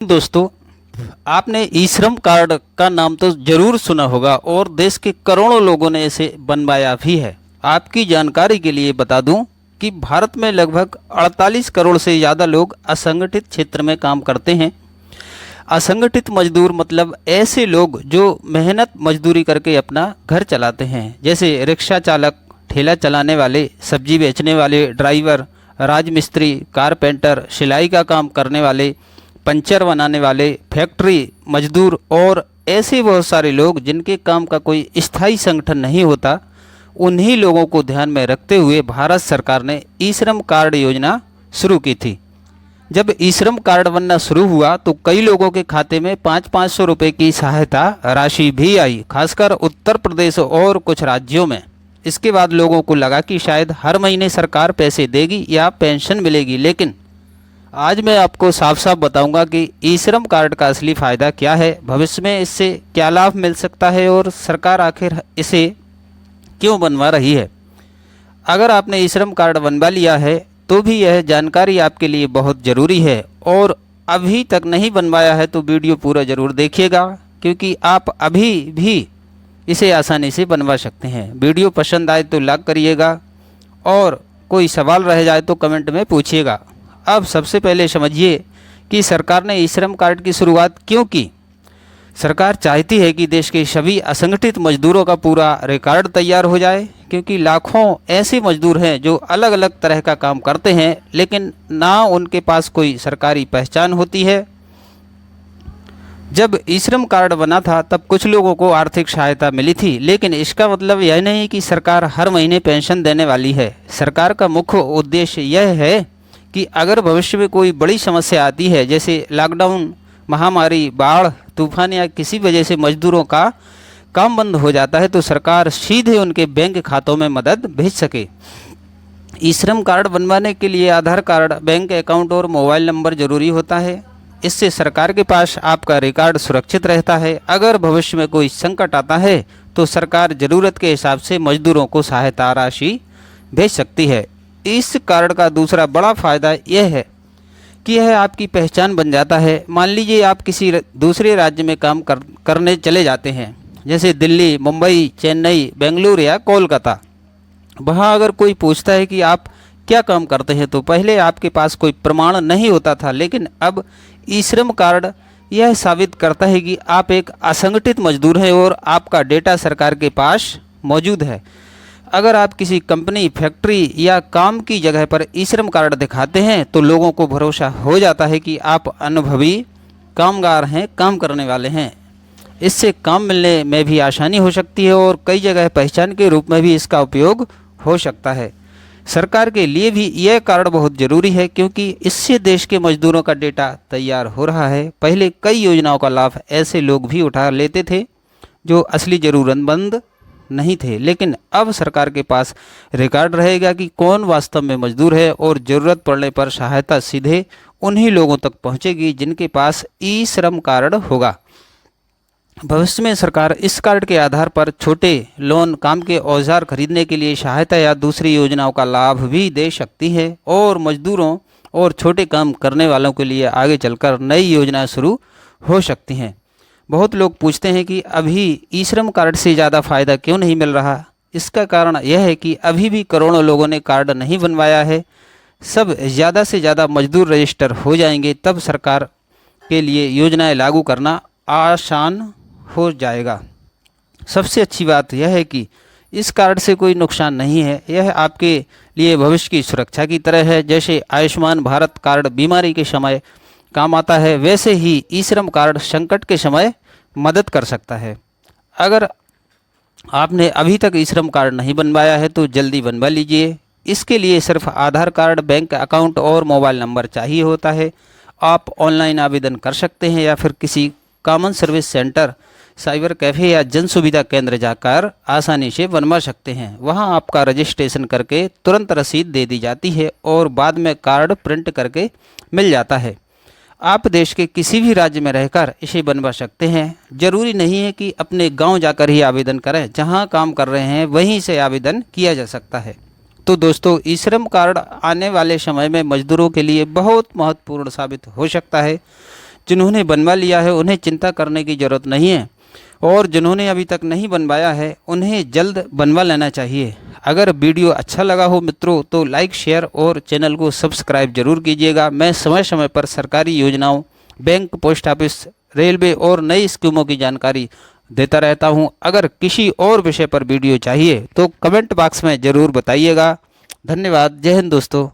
दोस्तों, आपने ई श्रम कार्ड का नाम तो जरूर सुना होगा और देश के करोड़ों लोगों ने इसे बनवाया भी है। आपकी जानकारी के लिए बता दूं कि भारत में लगभग 48 करोड़ से ज़्यादा लोग असंगठित क्षेत्र में काम करते हैं। असंगठित मजदूर मतलब ऐसे लोग जो मेहनत मजदूरी करके अपना घर चलाते हैं, जैसे रिक्शा चालक, ठेला चलाने वाले, सब्जी बेचने वाले, ड्राइवर, राजमिस्त्री, कारपेंटर, सिलाई का काम करने वाले, पंचर बनाने वाले, फैक्ट्री मजदूर और ऐसे बहुत सारे लोग जिनके काम का कोई स्थायी संगठन नहीं होता। उन्हीं लोगों को ध्यान में रखते हुए भारत सरकार ने ई श्रम कार्ड योजना शुरू की थी। जब ई श्रम कार्ड बनना शुरू हुआ तो कई लोगों के खाते में 500-500 रुपये की सहायता राशि भी आई, खासकर उत्तर प्रदेश और कुछ राज्यों में। इसके बाद लोगों को लगा कि शायद हर महीने सरकार पैसे देगी या पेंशन मिलेगी, लेकिन आज मैं आपको साफ साफ बताऊंगा कि ई श्रम कार्ड का असली फ़ायदा क्या है, भविष्य में इससे क्या लाभ मिल सकता है और सरकार आखिर इसे क्यों बनवा रही है। अगर आपने ई श्रम कार्ड बनवा लिया है तो भी यह जानकारी आपके लिए बहुत ज़रूरी है, और अभी तक नहीं बनवाया है तो वीडियो पूरा ज़रूर देखिएगा, क्योंकि आप अभी भी इसे आसानी से बनवा सकते हैं। वीडियो पसंद आए तो लाइक करिएगा और कोई सवाल रह जाए तो कमेंट में पूछिएगा। अब सबसे पहले समझिए कि सरकार ने ई श्रम कार्ड की शुरुआत क्यों की। सरकार चाहती है कि देश के सभी असंगठित मजदूरों का पूरा रिकॉर्ड तैयार हो जाए, क्योंकि लाखों ऐसे मजदूर हैं जो अलग अलग तरह का काम करते हैं लेकिन ना उनके पास कोई सरकारी पहचान होती है। जब ई श्रम कार्ड बना था तब कुछ लोगों को आर्थिक सहायता मिली थी, लेकिन इसका मतलब यह नहीं कि सरकार हर महीने पेंशन देने वाली है। सरकार का मुख्य उद्देश्य यह है कि अगर भविष्य में कोई बड़ी समस्या आती है, जैसे लॉकडाउन, महामारी, बाढ़, तूफान या किसी वजह से मजदूरों का काम बंद हो जाता है, तो सरकार सीधे उनके बैंक खातों में मदद भेज सके। ई श्रम कार्ड बनवाने के लिए आधार कार्ड, बैंक अकाउंट और मोबाइल नंबर जरूरी होता है। इससे सरकार के पास आपका रिकॉर्ड सुरक्षित रहता है। अगर भविष्य में कोई संकट आता है तो सरकार ज़रूरत के हिसाब से मजदूरों को सहायता राशि भेज सकती है। इस कार्ड का दूसरा बड़ा फ़ायदा यह है कि यह आपकी पहचान बन जाता है। मान लीजिए आप किसी दूसरे राज्य में काम करने चले जाते हैं, जैसे दिल्ली, मुंबई, चेन्नई, बेंगलुरु या कोलकाता। वहाँ अगर कोई पूछता है कि आप क्या काम करते हैं तो पहले आपके पास कोई प्रमाण नहीं होता था, लेकिन अब ई श्रम कार्ड यह साबित करता है कि आप एक असंगठित मजदूर हैं और आपका डेटा सरकार के पास मौजूद है। अगर आप किसी कंपनी, फैक्ट्री या काम की जगह पर ई श्रम कार्ड दिखाते हैं तो लोगों को भरोसा हो जाता है कि आप अनुभवी कामगार हैं, काम करने वाले हैं। इससे काम मिलने में भी आसानी हो सकती है और कई जगह पहचान के रूप में भी इसका उपयोग हो सकता है। सरकार के लिए भी यह कार्ड बहुत ज़रूरी है, क्योंकि इससे देश के मजदूरों का डेटा तैयार हो रहा है। पहले कई योजनाओं का लाभ ऐसे लोग भी उठा लेते थे जो असली ज़रूरतमंद नहीं थे, लेकिन अब सरकार के पास रिकॉर्ड रहेगा कि कौन वास्तव में मजदूर है और ज़रूरत पड़ने पर सहायता सीधे उन्हीं लोगों तक पहुंचेगी जिनके पास ई श्रम कार्ड होगा। भविष्य में सरकार इस कार्ड के आधार पर छोटे लोन, काम के औजार खरीदने के लिए सहायता या दूसरी योजनाओं का लाभ भी दे सकती है, और मजदूरों और छोटे काम करने वालों के लिए आगे चलकर नई योजनाएं शुरू हो सकती हैं। बहुत लोग पूछते हैं कि अभी ई श्रम कार्ड से ज़्यादा फ़ायदा क्यों नहीं मिल रहा। इसका कारण यह है कि अभी भी करोड़ों लोगों ने कार्ड नहीं बनवाया है। सब ज़्यादा से ज़्यादा मजदूर रजिस्टर हो जाएंगे, तब सरकार के लिए योजनाएं लागू करना आसान हो जाएगा। सबसे अच्छी बात यह है कि इस कार्ड से कोई नुकसान नहीं है। यह आपके लिए भविष्य की सुरक्षा की तरह है। जैसे आयुष्मान भारत कार्ड बीमारी के समय काम आता है, वैसे ही ई श्रम कार्ड संकट के समय मदद कर सकता है। अगर आपने अभी तक ई श्रम कार्ड नहीं बनवाया है तो जल्दी बनवा लीजिए। इसके लिए सिर्फ आधार कार्ड, बैंक अकाउंट और मोबाइल नंबर चाहिए होता है। आप ऑनलाइन आवेदन कर सकते हैं या फिर किसी common service centre, cyber cafe या जन सुविधा केंद्र जाकर आसानी से बनवा सकते हैं। वहां आपका रजिस्ट्रेशन करके तुरंत रसीद दे दी जाती है और बाद में कार्ड प्रिंट करके मिल जाता है। आप देश के किसी भी राज्य में रहकर इसे बनवा सकते हैं। जरूरी नहीं है कि अपने गांव जाकर ही आवेदन करें, जहां काम कर रहे हैं वहीं से आवेदन किया जा सकता है। तो दोस्तों, ई श्रम कार्ड आने वाले समय में मजदूरों के लिए बहुत महत्वपूर्ण साबित हो सकता है। जिन्होंने बनवा लिया है उन्हें चिंता करने की ज़रूरत नहीं है, और जिन्होंने अभी तक नहीं बनवाया है उन्हें जल्द बनवा लेना चाहिए। अगर वीडियो अच्छा लगा हो मित्रों तो लाइक, शेयर और चैनल को सब्सक्राइब जरूर कीजिएगा। मैं समय समय पर सरकारी योजनाओं, बैंक, पोस्ट ऑफिस, रेलवे और नई स्कीमों की जानकारी देता रहता हूं। अगर किसी और विषय पर वीडियो चाहिए तो कमेंट बॉक्स में ज़रूर बताइएगा। धन्यवाद। जय हिंद दोस्तों।